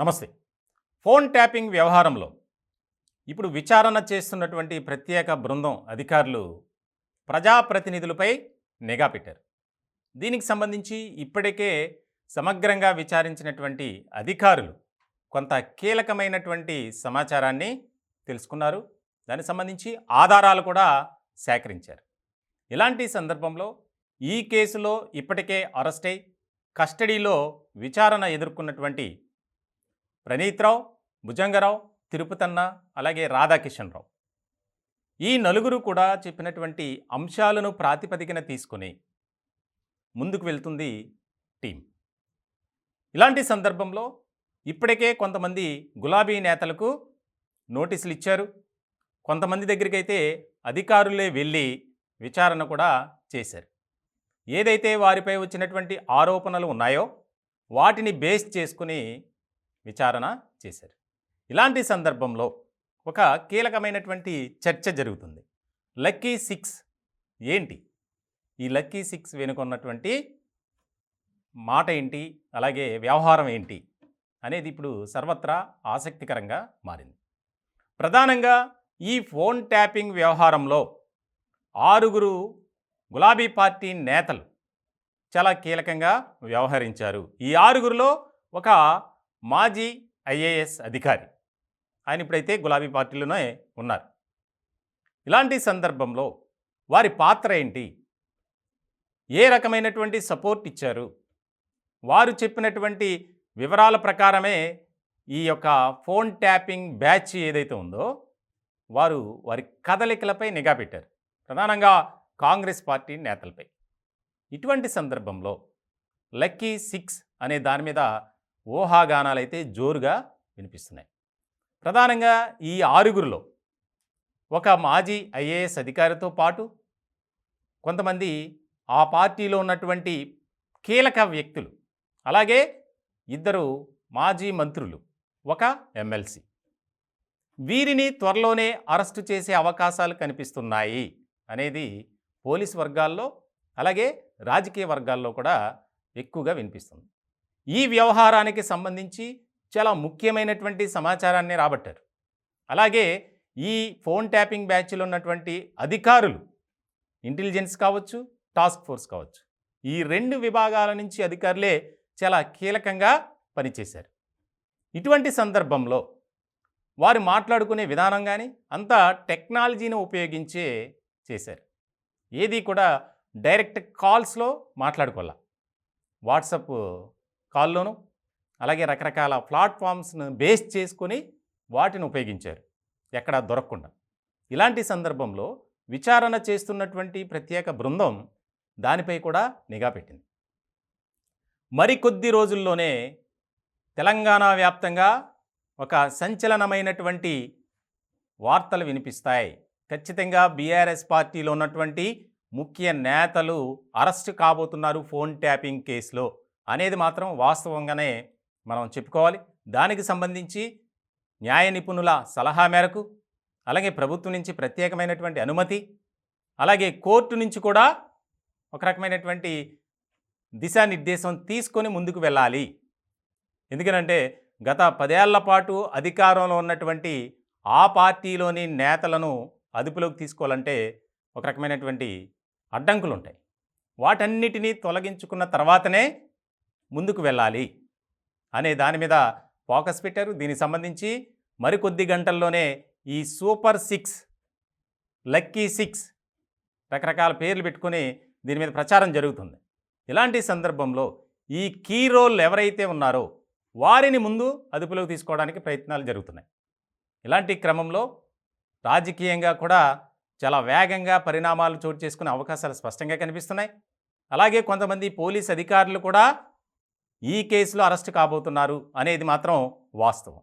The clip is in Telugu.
నమస్తే. ఫోన్ ట్యాపింగ్ వ్యవహారంలో ఇప్పుడు విచారణ చేస్తున్నటువంటి ప్రత్యేక బృందం అధికారులు ప్రజాప్రతినిధులపై నిఘా పెట్టారు. దీనికి సంబంధించి ఇప్పటికే సమగ్రంగా విచారించినటువంటి అధికారులు కొంత కీలకమైనటువంటి సమాచారాన్ని తెలుసుకున్నారు. దానికి సంబంధించి ఆధారాలు కూడా సేకరించారు. ఇలాంటి సందర్భంలో ఈ కేసులో ఇప్పటికే అరెస్ట్ అయి కస్టడీలో విచారణ ఎదుర్కొన్నటువంటి ప్రణీత్రావు, భుజంగరావు, తిరుపతన్న, అలాగే రాధాకిషన్ రావు, ఈ నలుగురు కూడా చెప్పినటువంటి అంశాలను ప్రాతిపదికన తీసుకొని ముందుకు వెళ్తుంది టీం. ఇలాంటి సందర్భంలో ఇప్పటికే కొంతమంది గులాబీ నేతలకు నోటీసులు ఇచ్చారు. కొంతమంది దగ్గరికి అయితే అధికారులే వెళ్ళి విచారణ కూడా చేశారు. ఏదైతే వారిపై వచ్చినటువంటి ఆరోపణలు ఉన్నాయో వాటిని బేస్ చేసుకుని విచారణ చేశారు. ఇలాంటి సందర్భంలో ఒక కీలకమైనటువంటి చర్చ జరుగుతుంది. లక్కీ సిక్స్ ఏంటి, ఈ లక్కీ సిక్స్ వెనుకొన్నటువంటి మాట ఏంటి, అలాగే వ్యవహారం ఏంటి అనేది ఇప్పుడు సర్వత్రా ఆసక్తికరంగా మారింది. ప్రధానంగా ఈ ఫోన్ ట్యాపింగ్ వ్యవహారంలో 6 గులాబీ పార్టీ నేతలు చాలా కీలకంగా వ్యవహరించారు. ఈ 6లో ఒక మాజీ ఐఏఎస్ అధికారి, ఆయన ఇప్పుడైతే గులాబీ పార్టీలోనే ఉన్నారు. ఇలాంటి సందర్భంలో వారి పాత్ర ఏంటి, ఏ రకమైనటువంటి సపోర్ట్ ఇచ్చారు, వారు చెప్పినటువంటి వివరాల ప్రకారమే ఈ యొక్క ఫోన్ ట్యాపింగ్ బ్యాచ్ ఏదైతే ఉందో వారి కదలికలపై నిఘా పెట్టారు, ప్రధానంగా కాంగ్రెస్ పార్టీ నేతలపై. ఇటువంటి సందర్భంలో లక్కీ సిక్స్ అనే దాని మీద ఊహాగానాలు అయితే జోరుగా వినిపిస్తున్నాయి. ప్రధానంగా ఈ 6లో ఒక మాజీ ఐఏఎస్ అధికారితో పాటు కొంతమంది ఆ పార్టీలో ఉన్నటువంటి కీలక వ్యక్తులు, అలాగే 2 మాజీ మంత్రులు, ఒక ఎమ్మెల్సీ, వీరిని త్వరలోనే అరెస్టు చేసే అవకాశాలు కనిపిస్తున్నాయి అనేది పోలీస్ వర్గాల్లో అలాగే రాజకీయ వర్గాల్లో కూడా ఎక్కువగా వినిపిస్తుంది. ఈ వ్యవహారానికి సంబంధించి చాలా ముఖ్యమైనటువంటి సమాచారాన్ని రాబట్టారు. అలాగే ఈ ఫోన్ ట్యాపింగ్ బ్యాచ్లో ఉన్నటువంటి అధికారులు, ఇంటెలిజెన్స్ కావచ్చు, టాస్క్ ఫోర్స్ కావచ్చు, ఈ 2 విభాగాల నుంచి అధికారులే చాలా కీలకంగా పనిచేశారు. ఇటువంటి సందర్భంలో వారు మాట్లాడుకునే విధానం కానీ అంతా టెక్నాలజీని ఉపయోగించే చేశారు. ఏది కూడా డైరెక్ట్ కాల్స్లో మాట్లాడుకోవాల, వాట్సాప్ కాల్లోనూ అలాగే రకరకాల ప్లాట్ఫామ్స్ను బేస్ చేసుకొని వాటిని ఉపయోగించారు, ఎక్కడా దొరకకుండా. ఇలాంటి సందర్భంలో విచారణ చేస్తున్నటువంటి ప్రత్యేక బృందం దానిపై కూడా నిఘా పెట్టింది. మరికొద్ది రోజుల్లోనే తెలంగాణ వ్యాప్తంగా ఒక సంచలనమైనటువంటి వార్తలు వినిపిస్తాయి. ఖచ్చితంగా బీఆర్ఎస్ పార్టీలో ఉన్నటువంటి ముఖ్య నేతలు అరెస్టు కాబోతున్నారు ఫోన్ ట్యాపింగ్ కేసులో అనేది మాత్రం వాస్తవంగానే మనం చెప్పుకోవాలి. దానికి సంబంధించి న్యాయ నిపుణుల సలహా మేరకు, అలాగే ప్రభుత్వం నుంచి ప్రత్యేకమైనటువంటి అనుమతి, అలాగే కోర్టు నుంచి కూడా ఒక రకమైనటువంటి దిశానిర్దేశం తీసుకొని ముందుకు వెళ్ళాలి. ఎందుకనంటే గత 10 ఏళ్ల పాటు అధికారంలో ఉన్నటువంటి ఆ పార్టీలోని నేతలను అదుపులోకి తీసుకోవాలంటే ఒక రకమైనటువంటి అడ్డంకులు ఉంటాయి. వాటన్నిటినీ తొలగించుకున్న తర్వాతనే ముందుకు వెళ్ళాలి అనే దాని మీద ఫోకస్ పెట్టారు. దీనికి సంబంధించి మరికొద్ది గంటల్లోనే ఈ సూపర్ 6, లక్కీ 6 రకరకాల పేర్లు పెట్టుకొని దీని మీద ప్రచారం జరుగుతుంది. ఇలాంటి సందర్భంలో ఈ కీ రోల్ ఎవరైతే ఉన్నారో వారిని ముందు అదుపులోకి తీసుకోవడానికి ప్రయత్నాలు జరుగుతున్నాయి. ఇలాంటి క్రమంలో రాజకీయంగా కూడా చాలా వేగంగా పరిణామాలు చోటు చేసుకునే అవకాశాలు స్పష్టంగా కనిపిస్తున్నాయి. అలాగే కొంతమంది పోలీస్ అధికారులు కూడా ఈ కేసులో అరెస్టు కాబోతున్నారు అనేది మాత్రం వాస్తవం.